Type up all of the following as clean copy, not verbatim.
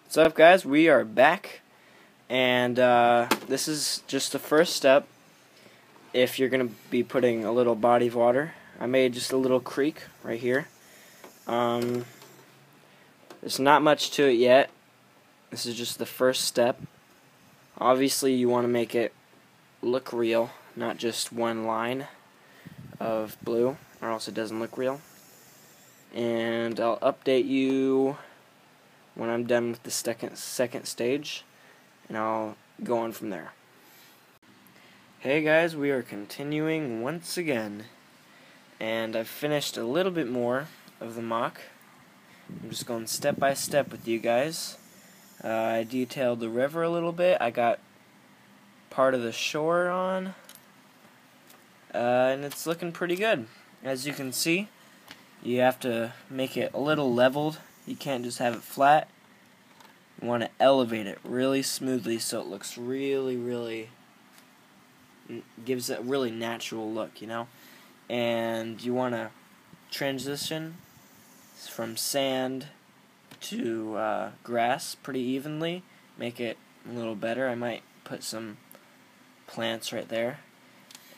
What's up, guys? We are back, and this is just the first step if you're going to be putting a little body of water. I made just a little creek right here. There's not much to it yet. This is just the first step. Obviously, you want to make it look real, not just one line of blue, or else it doesn't look real. And I'll update you when I'm done with the second stage, and I'll go on from there. Hey guys, we are continuing once again, and I've finished a little bit more of the mock. I'm just going step by step with you guys. I detailed the river a little bit. I got part of the shore on, and it's looking pretty good. As you can see, you have to make it a little leveled. You can't just have it flat. You want to elevate it really smoothly so it looks really gives it a really natural look, you know. And you want to transition from sand to grass pretty evenly. Make it a little better. I might put some plants right there.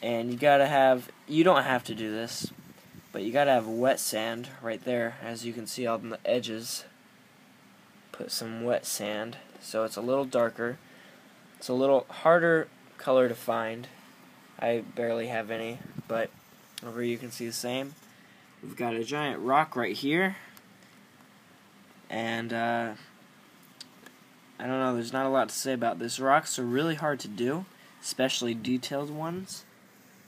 And you gotta have, you don't have to do this, but you gotta have wet sand right there, as you can see on the edges. Put some wet sand so it's a little darker. It's a little harder color to find. I barely have any, but over here you can see the same. We've got a giant rock right here, and I don't know, there's not a lot to say about this. Rocks are really hard to do, especially detailed ones.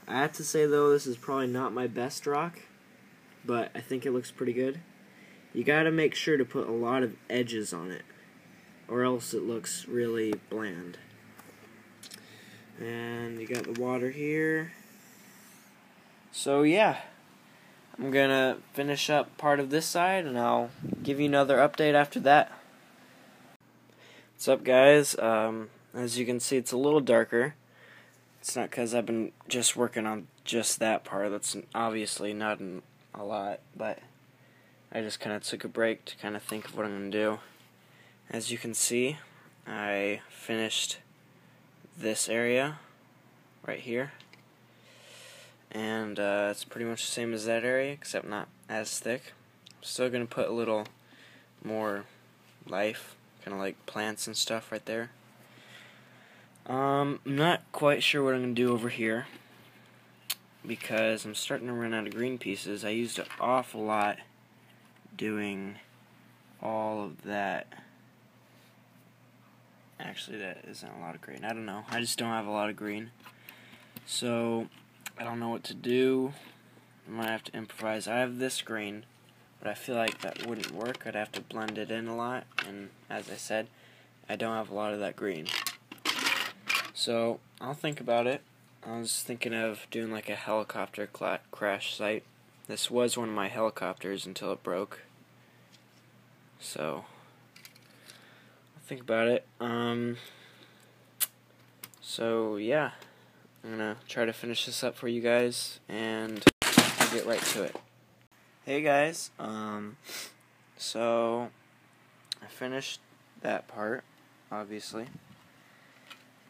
I have to say though, this is probably not my best rock, but I think it looks pretty good. You gotta make sure to put a lot of edges on it, or else it looks really bland. And you got the water here. So yeah, I'm gonna finish up part of this side, and I'll give you another update after that. What's up, guys? As you can see, it's a little darker. It's not because I've been just working on just that part. That's obviously not a lot, but I just kind of took a break to kind of think of what I'm going to do. As you can see, I finished this area right here, and it's pretty much the same as that area, except not as thick. I'm still going to put a little more life, kind of like plants and stuff right there. I'm not quite sure what I'm going to do over here, because I'm starting to run out of green pieces. I used an awful lot doing all of that. Actually, that isn't a lot of green. I don't know. I just don't have a lot of green. So, I don't know what to do. I might have to improvise. I have this green, but I feel like that wouldn't work. I'd have to blend it in a lot, and as I said, I don't have a lot of that green. So, I'll think about it. I was thinking of doing like a helicopter crash site. This was one of my helicopters until it broke. So, I'll think about it. So yeah, I'm gonna try to finish this up for you guys, and I'll get right to it. Hey guys, so I finished that part, obviously,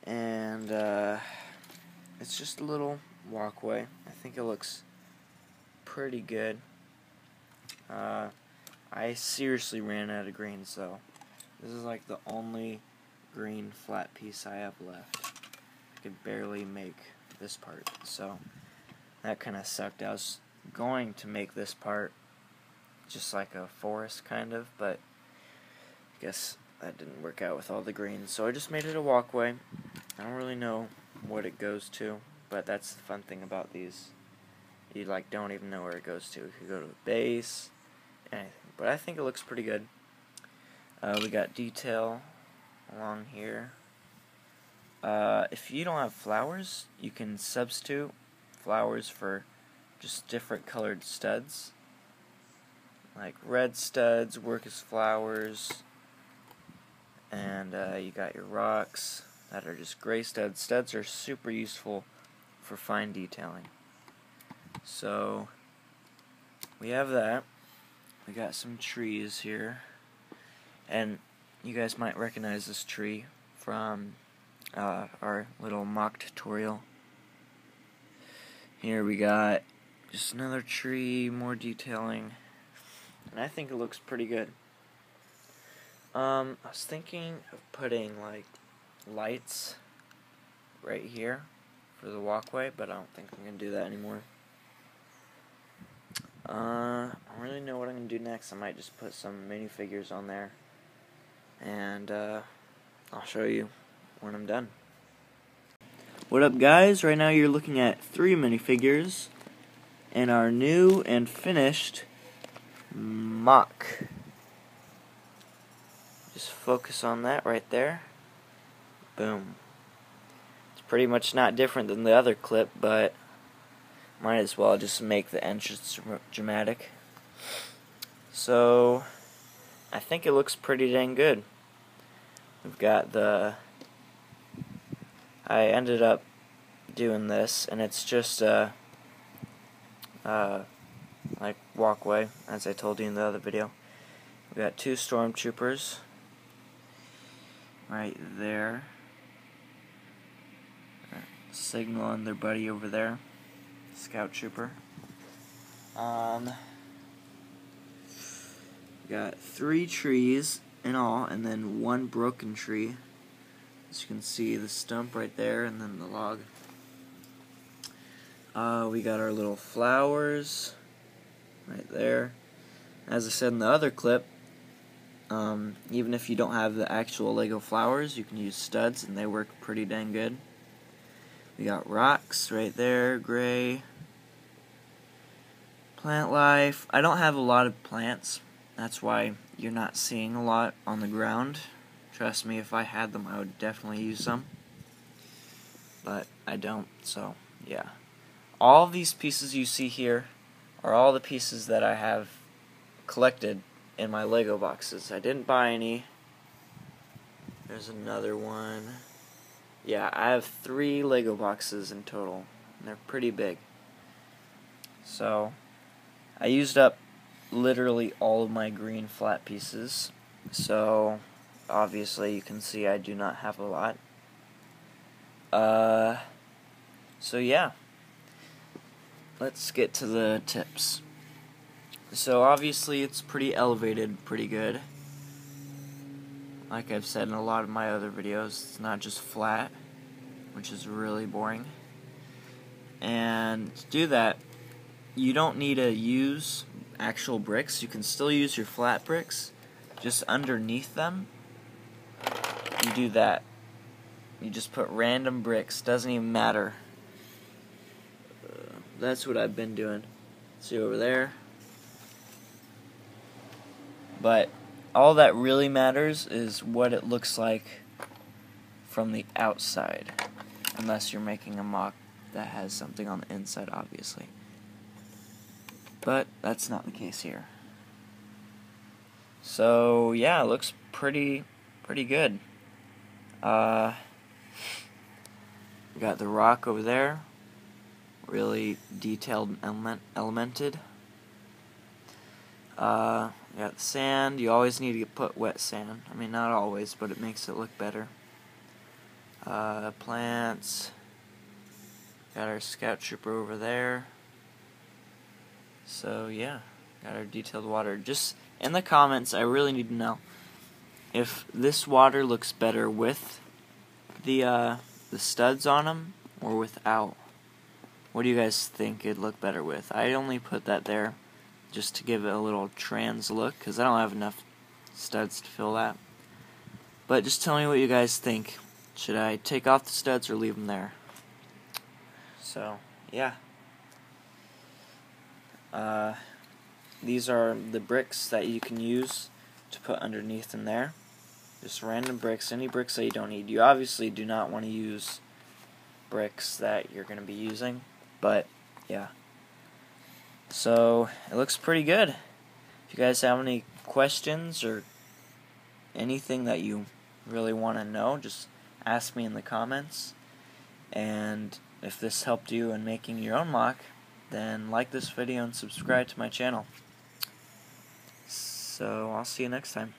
and it's just a little walkway. I think it looks pretty good. I seriously ran out of green, so this is like the only green flat piece I have left. I could barely make this part, so that kind of sucked. I was going to make this part just like a forest kind of, but I guess that didn't work out with all the greens, so I just made it a walkway. I don't really know what it goes to, but that's the fun thing about these. You like don't even know where it goes to. You could go to the base, anything. But I think it looks pretty good. We got detail along here. If you don't have flowers, you can substitute flowers for just different colored studs. Like red studs work as flowers. And you got your rocks that are just gray studs. Studs are super useful for fine detailing. So we have that. We got some trees here, and you guys might recognize this tree from our little mock tutorial. Here we got just another tree, more detailing, and I think it looks pretty good. I was thinking of putting like lights right here for the walkway, but I don't think I'm going to do that anymore. I don't really know what I'm going to do next. I might just put some minifigures on there, and I'll show you when I'm done. What up, guys? Right now you're looking at 3 minifigures and our new and finished MOC. Just focus on that right there. Boom. It's pretty much not different than the other clip, but might as well just make the entrance dramatic. So I think it looks pretty dang good. We've got I ended up doing this, and it's just like walkway, as I told you in the other video. We got 2 stormtroopers right there, signaling their buddy over there, scout trooper. We got 3 trees in all, and then 1 broken tree. As you can see, the stump right there, and then the log. We got our little flowers right there. As I said in the other clip, even if you don't have the actual Lego flowers, you can use studs and they work pretty dang good. We got rocks right there, gray. Plant life. I don't have a lot of plants. That's why you're not seeing a lot on the ground. Trust me, if I had them, I would definitely use them. But I don't, so yeah. All of these pieces you see here are all the pieces that I have collected in my Lego boxes. I didn't buy any. There's another one. Yeah, I have 3 Lego boxes in total, and they're pretty big. So I used up literally all of my green flat pieces, so obviously you can see I do not have a lot. So yeah, let's get to the tips. So obviously it's pretty elevated, pretty good. Like I've said in a lot of my other videos, it's not just flat, which is really boring. And to do that, you don't need to use actual bricks. You can still use your flat bricks. Just underneath them, you do that. You just put random bricks. Doesn't even matter. That's what I've been doing. See over there? But all that really matters is what it looks like from the outside. Unless you're making a MOC that has something on the inside, obviously. But that's not the case here. So yeah, it looks pretty good. We got the rock over there, really detailed, elemented. We got the sand. You always need to put wet sand. I mean, not always, but it makes it look better. Plants. Got our scout trooper over there. So yeah, got our detailed water. Just in the comments, I really need to know if this water looks better with the studs on them or without. What do you guys think it'd look better with? I only put that there just to give it a little trans look, because I don't have enough studs to fill that. But just tell me what you guys think. Should I take off the studs or leave them there? So, yeah. These are the bricks that you can use to put underneath in there. Just random bricks, any bricks that you don't need. You obviously do not want to use bricks that you're going to be using, but yeah. So, it looks pretty good. If you guys have any questions or anything that you really want to know, just ask me in the comments. And if this helped you in making your own MOC, then like this video and subscribe to my channel. So, I'll see you next time.